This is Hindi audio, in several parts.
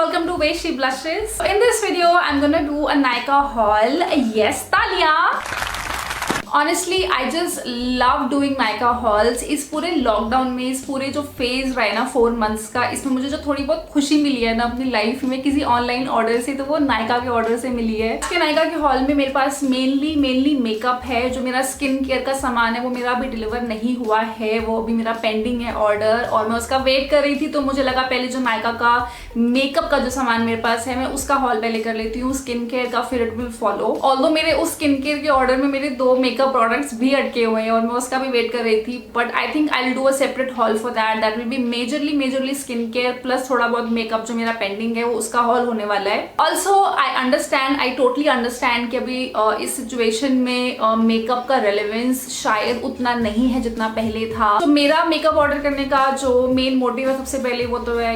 welcome to Vaishi Blushes. In this video, I'm gonna do a Nykaa haul. Yes, Talia! Honestly, I just love doing Nykaa hauls. इस पूरे लॉकडाउन में, इस पूरे जो फेज रहा है ना 4 मंथ्स का, इसमें मुझे जो थोड़ी बहुत खुशी मिली है ना अपनी लाइफ में किसी ऑनलाइन ऑर्डर से, तो वो Nykaa के ऑर्डर से मिली है। इसके Nykaa के हॉल में मेरे पास मेनली मेकअप है। जो मेरा स्किन केयर का सामान है वो मेरा अभी डिलीवर नहीं हुआ है, वो अभी मेरा पेंडिंग है ऑर्डर, और मैं उसका वेट कर रही थी। तो मुझे लगा पहले जो Nykaa का मेकअप का जो सामान मेरे पास है मैं उसका हॉल पहले कर लेती हूँ, स्किन केयर का फिर इट विल फॉलो। ऑल्दो मेरे उस स्किन केयर के ऑर्डर में मेरे 2 मेकअप प्रोडक्ट्स भी अटके हुए हैं और मैं उसका भी वेट कर रही थी, but I think I will do a separate hall for that will be majorly skin care plus थोड़ा बहुत मेकअप जो मेरा पेंडिंग है वो उसका हॉल होने वाला है। ऑल्सो आई टोटली अंडरस्टैंड कि अभी इस सिचुएशन में मेकअप का रेलेवेंस शायद उतना नहीं है जितना पहले था। तो मेरा मेकअप ऑर्डर करने का जो मेन मोटिव है सबसे पहले वो तो है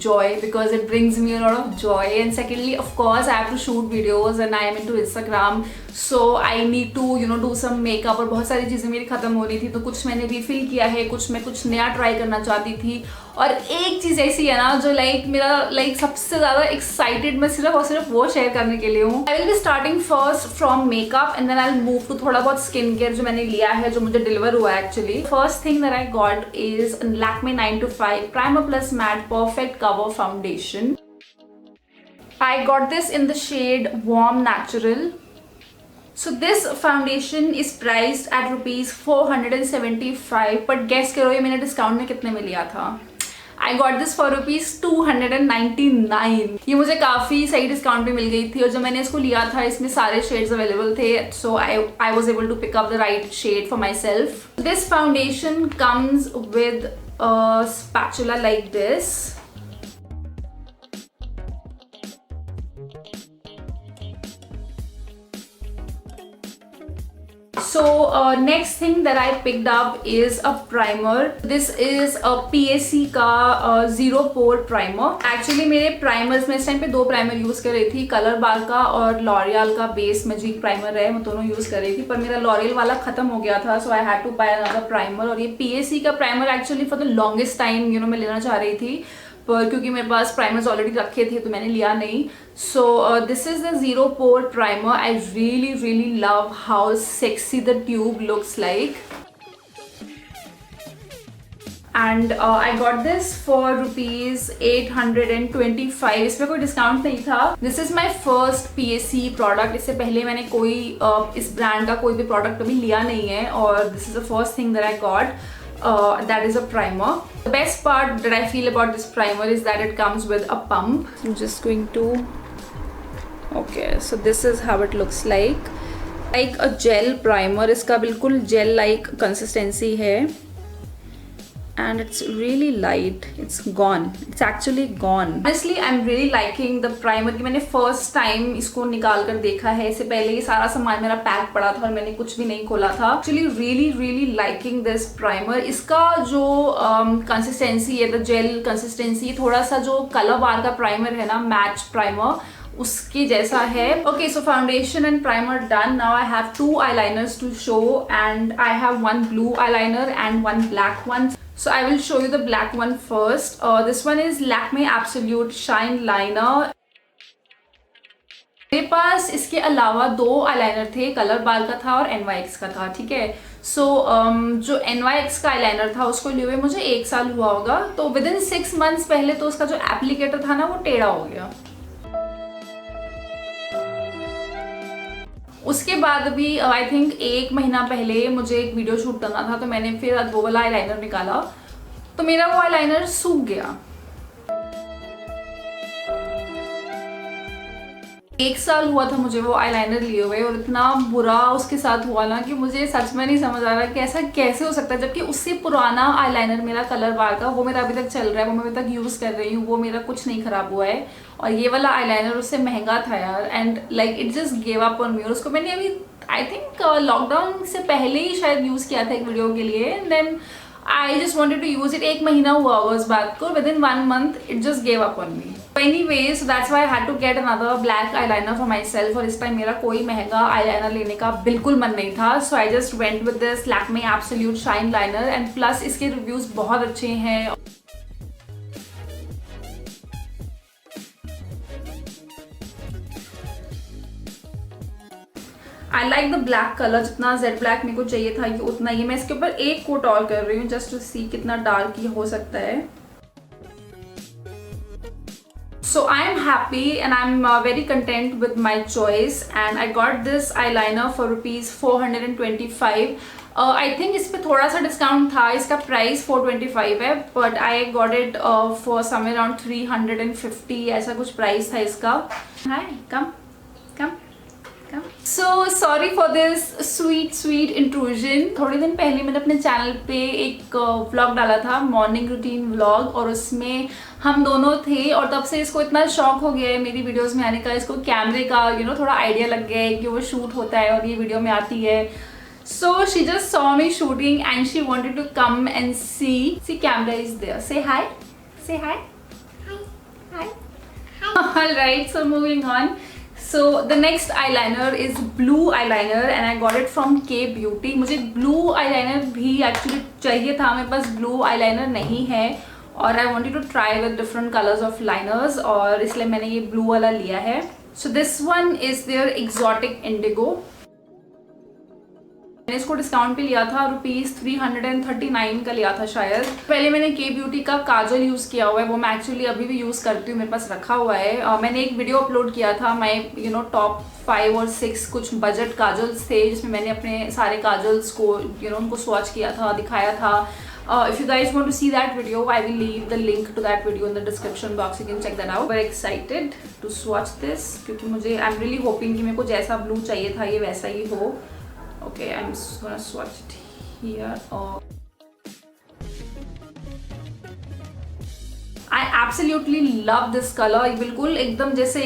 joy, because it brings me a lot of joy, and secondly of course I have to shoot videos and I am into Instagram, so I need to do some makeup। और बहुत सारी चीज़ें मेरी ख़त्म हो रही थी तो कुछ मैंने रिफिल किया है, कुछ नया ट्राई करना चाहती थी। और एक चीज़ ऐसी है ना जो मेरा सबसे ज़्यादा एक्साइटेड मैं सिर्फ और सिर्फ वो शेयर करने के लिए हूँ। I will be starting first from makeup and then I will move to थोड़ा बहुत स्किन केयर जो मैंने लिया है, जो मुझे डिलीवर हुआ है actually. First thing that I got is Lakme 9 to 5 Primer Plus Matte Perfect Cover Foundation. I got this in the shade Warm Natural. So this foundation is priced at rupees 475, but guess करो ये मैंने डिस्काउंट में कितने में लिया था। I got this for rupees 299। ये मुझे काफ़ी सही डिस्काउंट पे मिल गई थी, और जब मैंने इसको लिया था इसमें सारे शेड्स अवेलेबल थे, so I was able to pick up the right shade for myself. This foundation comes with a spatula like this. So next thing that I picked up is a primer. This is a PAC का zero pore primer. Actually मेरे primers में इस टाइम पे 2 प्राइमर यूज कर रही थी, कलर बार का और लॉरियल का बेस मैजिक प्राइमर है, मैं दोनों यूज कर रही थी, पर मेरा लॉरियल वाला खत्म हो गया था, so I had to buy another primer। और ये PAC का primer actually for the longest time मैं लेना चाह रही थी, पर क्योंकि मेरे पास प्राइमर्स ऑलरेडी रखे थे तो मैंने लिया नहीं। So this is the zero pore primer. I really love how sexy the tube looks like, and I got this for rupees 825। इसमें कोई डिस्काउंट नहीं था। This is my first PAC product. इससे पहले मैंने कोई इस ब्रांड का कोई भी प्रोडक्ट कभी लिया नहीं है, और this is the first thing that I got. That is a primer. The best part that I feel about this primer is that it comes with a pump. I'm just going to, okay, so this is how it looks like a gel primer। इसका बिल्कुल gel like consistency है, and it's really light. It's gone. It's actually gone. Honestly, I'm really liking the primer कि मैंने first time इसको निकाल कर देखा है। इससे पहले ये सारा सामान मेरा पैक पड़ा था और मैंने कुछ भी नहीं खोला था। Actually, really liking this primer। इसका जो consistency है, the gel consistency, थोड़ा सा जो color bar का primer है ना, match primer, उसके जैसा है। Okay, so foundation and primer done. Now I have 2 eyeliners to show, and I have 1 blue eyeliner and 1 black one. So I will show you the black one first. This one is Lakme Absolute Shine Liner. मेरे पास इसके अलावा 2 eyeliner थे, कलर बार का था और NYX का था, ठीक है। So जो NYX का eyeliner था उसको लिए हुए मुझे 1 साल हुआ होगा, तो within 6 months पहले तो उसका जो एप्लीकेटर था ना वो टेढ़ा हो गया। उसके बाद भी आई थिंक 1 महीना पहले मुझे एक वीडियो शूट करना था, तो मैंने फिर वो वाला आईलाइनर निकाला, तो मेरा वो आईलाइनर सूख गया। 1 साल हुआ था मुझे वो आईलाइनर लिए हुए, और इतना बुरा उसके साथ हुआ ना कि मुझे सच में नहीं समझ आ रहा कि ऐसा कैसे हो सकता है, जबकि उससे पुराना आईलाइनर मेरा कलर बार का वो मेरा अभी तक चल रहा है, वो मैं अभी तक यूज़ कर रही हूँ, वो मेरा कुछ नहीं खराब हुआ है। और ये वाला आईलाइनर उससे महंगा था यार, and like it just give up on मी। और उसको मैंने अभी आई थिंक लॉकडाउन से पहले ही शायद यूज़ किया था एक वीडियो के लिए, and then I just wanted to use it. 1 महीना हुआ होगा उस बात को, within 1 month it just gave up on me. Anyways, so that's why I had to get another black eyeliner for myself, और इस टाइम मेरा कोई महंगा eyeliner लेने का बिल्कुल मन नहीं था, so I just went with this Lakme Absolute Shine Liner, and plus इसके रिव्यूज बहुत अच्छे हैं। I like the black colour, जितना जेड ब्लैक मेरे को चाहिए था ये उतना ही। मैं इसके ऊपर एक कोट और कर रही हूँ जस्ट टू सी कितना डार्क ये हो सकता है। So I am happy and I'm very content with my choice, and I got this eyeliner for rupees 425. I think इस पे थोड़ा सा डिस्काउंट था, इसका प्राइस 425 है, but I got it for somewhere around 350 ऐसा कुछ प्राइस था इसका। Hi, come. So sorry for this sweet intrusion। थोड़े दिन पहले मैंने अपने चैनल पे एक व्लॉग डाला था, मॉर्निंग रूटीन व्लॉग, और उसमें हम दोनों थे, और तब से इसको इतना शौक हो गया है मेरी वीडियोस में आने का, इसको कैमरे का थोड़ा आइडिया लग गया है कि वो शूट होता है और ये वीडियो में आती है। So she just saw me shooting and she wanted to come and see camera is there. Say hi. Say hi. Hi. Alright, so moving on. So the next eyeliner is blue eyeliner and I got it from K Beauty। मुझे blue eyeliner भी actually चाहिए था, मेरे पास blue eyeliner नहीं है और I wanted to try with different colors of liners, और इसलिए मैंने ये blue वाला लिया है। So this one is their exotic indigo। मैंने इसको डिस्काउंट पे लिया था, रुपीज 339 का लिया था शायद। पहले मैंने के ब्यूटी का काजल यूज किया हुआ है, वो मैं एक्चुअली अभी भी यूज करती हूँ, मेरे पास रखा हुआ है। मैंने एक वीडियो अपलोड किया था, मैं टॉप 5 और 6 कुछ बजट काजल्स थे, जिसमें मैंने अपने सारे काजल्स को उनको स्वॉच किया था, दिखाया था। If you guys want to see that video, I will leave the link to that video in the description box. You can check that out. Very excited to swatch this क्योंकि मुझे I'm really hoping कि मेरे को जैसा ब्लू चाहिए था ये वैसा ही हो। Okay, I'm just gonna swatch it here. I absolutely love this color। ये बिल्कुल एकदम जैसे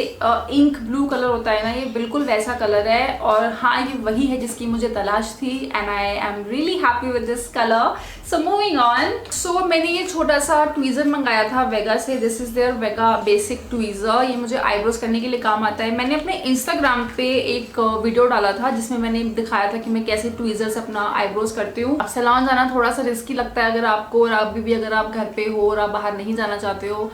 इंक ब्लू कलर होता है ना, ये बिल्कुल वैसा कलर है, और हाँ ये वही है जिसकी मुझे तलाश थी, and I am really happy with this colour. So moving on. So मैंने ये छोटा सा ट्वीजर मंगाया था वेगा से। This is their Vega basic tweezer. ये मुझे आईब्रोज करने के लिए काम आता है। मैंने अपने इंस्टाग्राम पे एक वीडियो डाला था जिसमें मैंने दिखाया था कि मैं कैसे ट्वीजर से अपना आईब्रोज करती हूँ। सैलून जाना थोड़ा सा रिस्की लगता है अगर आपको, और आप भी अगर आप घर पे हो और आप बाहर नहीं जाना चाहते हो,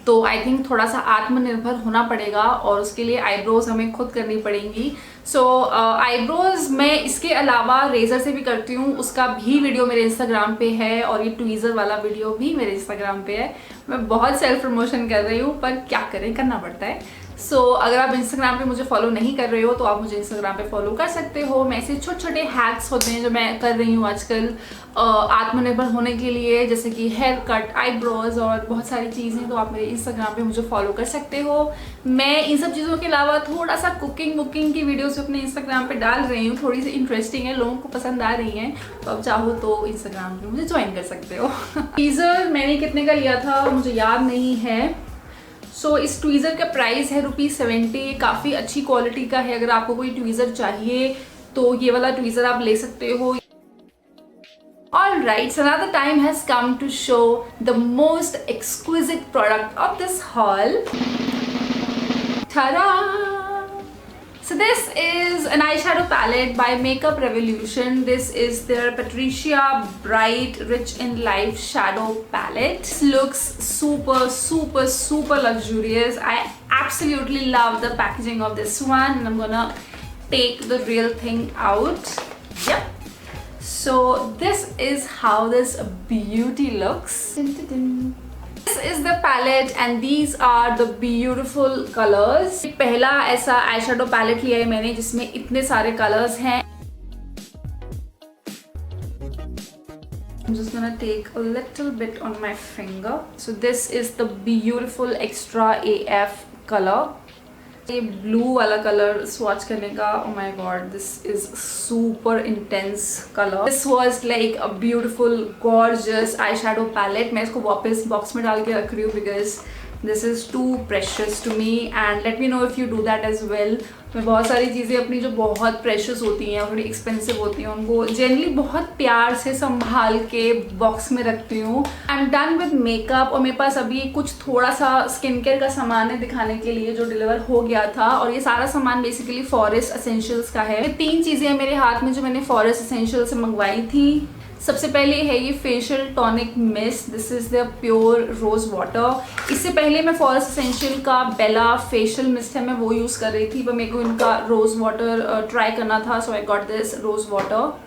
तो आई थिंक थोड़ा सा आत्मनिर्भर होना पड़ेगा और उसके लिए आईब्रोज हमें खुद करनी पड़ेंगी। सो आईब्रोज मैं इसके अलावा रेजर से भी करती हूँ, उसका भी वीडियो मेरे इंस्टाग्राम पे है, और ये ट्वीजर वाला वीडियो भी मेरे इंस्टाग्राम पे है। मैं बहुत सेल्फ प्रमोशन कर रही हूँ, पर क्या करें, करना पड़ता है। सो अगर आप इंस्टाग्राम पे मुझे फॉलो नहीं कर रहे हो तो आप मुझे इंस्टाग्राम पे फॉलो कर सकते हो। मैं ऐसे छोटे छोटे हैक्स होते हैं जो मैं कर रही हूँ आजकल आत्मनिर्भर होने के लिए, जैसे कि हेयर कट, आईब्रोज और बहुत सारी चीज़ें, तो आप मेरे इंस्टाग्राम पे मुझे फॉलो कर सकते हो। मैं इन सब चीज़ों के अलावा थोड़ा सा कुकिंग वुकिंग की वीडियोस अपने इंस्टाग्राम पे डाल रही हूँ, थोड़ी सी इंटरेस्टिंग है, लोगों को पसंद आ रही हैं, तो आप चाहो तो इंस्टाग्राम पे मुझे ज्वाइन कर सकते हो। टीजर मैंने कितने का लिया था मुझे याद नहीं है। सो इस ट्वीज़र का प्राइस है ₹70। काफ़ी अच्छी क्वालिटी का है। अगर आपको कोई ट्वीज़र चाहिए तो ये वाला ट्वीज़र आप ले सकते हो। Alright, so now the time has come to show the most exquisite product of this haul. Ta-da! So this is an eyeshadow palette by Makeup Revolution. This is their Patricia Bright Rich in Life Shadow Palette. This looks super luxurious. I absolutely love the packaging of this one, and I'm gonna take the real thing out. Yep. So this is how this beauty looks. Dun, dun, dun. This is the palette and these are the beautiful colors. पहला ऐसा आई शेडो पैलेट लिया है मैंने जिसमें इतने सारे कलर्स हैं। I'm just gonna take a little bit on my finger. So this is the beautiful Extra AF color. ये ब्लू वाला कलर स्वॉच करने का, oh my god, this is super intense color. This was like a beautiful gorgeous eyeshadow palette. मैं इसको वापस बॉक्स में डाल के रख रही हूँ because this is too precious to me, and let me know if you do that as well. मैं बहुत सारी चीज़ें अपनी जो बहुत प्रेशियस होती हैं, थोड़ी एक्सपेंसिव होती हैं, उनको जनरली बहुत प्यार से संभाल के बॉक्स में रखती हूँ। I am done with makeup, और मेरे पास अभी कुछ थोड़ा सा स्किन केयर का सामान है दिखाने के लिए जो डिलीवर हो गया था, और ये सारा सामान बेसिकली फॉरेस्ट एसेंशियल्स का है। 3 चीज़ें हैं मेरे हाथ में जो मैंने फॉरेस्ट एसेंशियल से मंगवाई थी। सबसे पहले है ये facial tonic mist, this is the pure rose water. इससे पहले मैं फॉरेस्ट एसेंशियल का बेला फेशियल मिस्ट है, मैं वो यूज कर रही थी, पर मेरे को इनका रोज वाटर ट्राई करना था, so I got this rose water.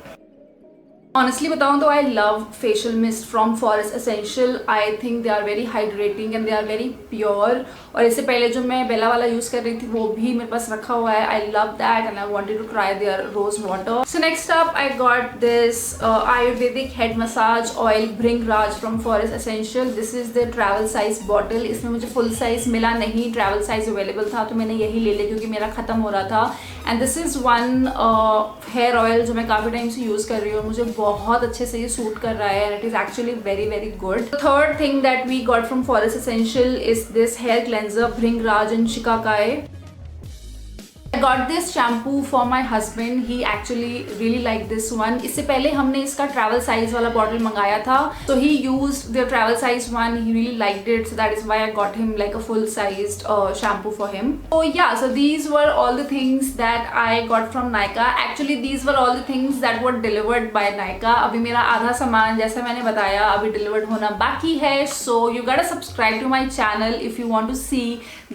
Honestly बताऊँ तो I love facial mist from forest essential. I think they are very hydrating and they are very pure. और इससे पहले जो मैं बेला वाला यूज कर रही थी वो भी मेरे पास रखा हुआ है। I love that and I wanted to try their rose water. So next up I got this Ayurvedic head massage oil bhringraj from forest Essential. This is the travel size bottle. इसमें मुझे फुल साइज मिला नहीं, ट्रैवल साइज अवेलेबल था तो मैंने यही ले लिया क्योंकि मेरा खत्म हो रहा था। And this is one hair oil जो मैं काफी टाइम से यूज कर रही हूँ, मुझे बहुत अच्छे से ये सूट कर रहा है and it is actually very very good. Third thing that we got from forest Essential is this hair cleanser bhringraj and shikakai. I got this shampoo for my husband. He actually really liked this one. इससे पहले हमने इसका travel size वाला bottle मंगाया था, so he used the travel size one. He really liked it, so that is why I got him like a full sized shampoo for him. So yeah, so these were all the things that I got from Nykaa. Actually these were all the things that were delivered by Nykaa. अभी मेरा आधा सामान जैसे मैंने बताया अभी delivered होना बाकी है, so you gotta subscribe to my channel if you want to see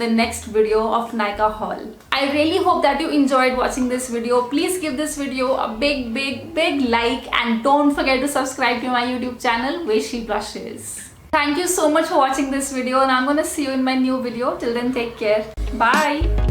the next video of Nykaa haul. I really hope that you enjoyed watching this video. Please give this video a big like and don't forget to subscribe to my YouTube channel Vaishi Brushes. Thank you so much for watching this video and I'm gonna see you in my new video. Till then, take care. Bye.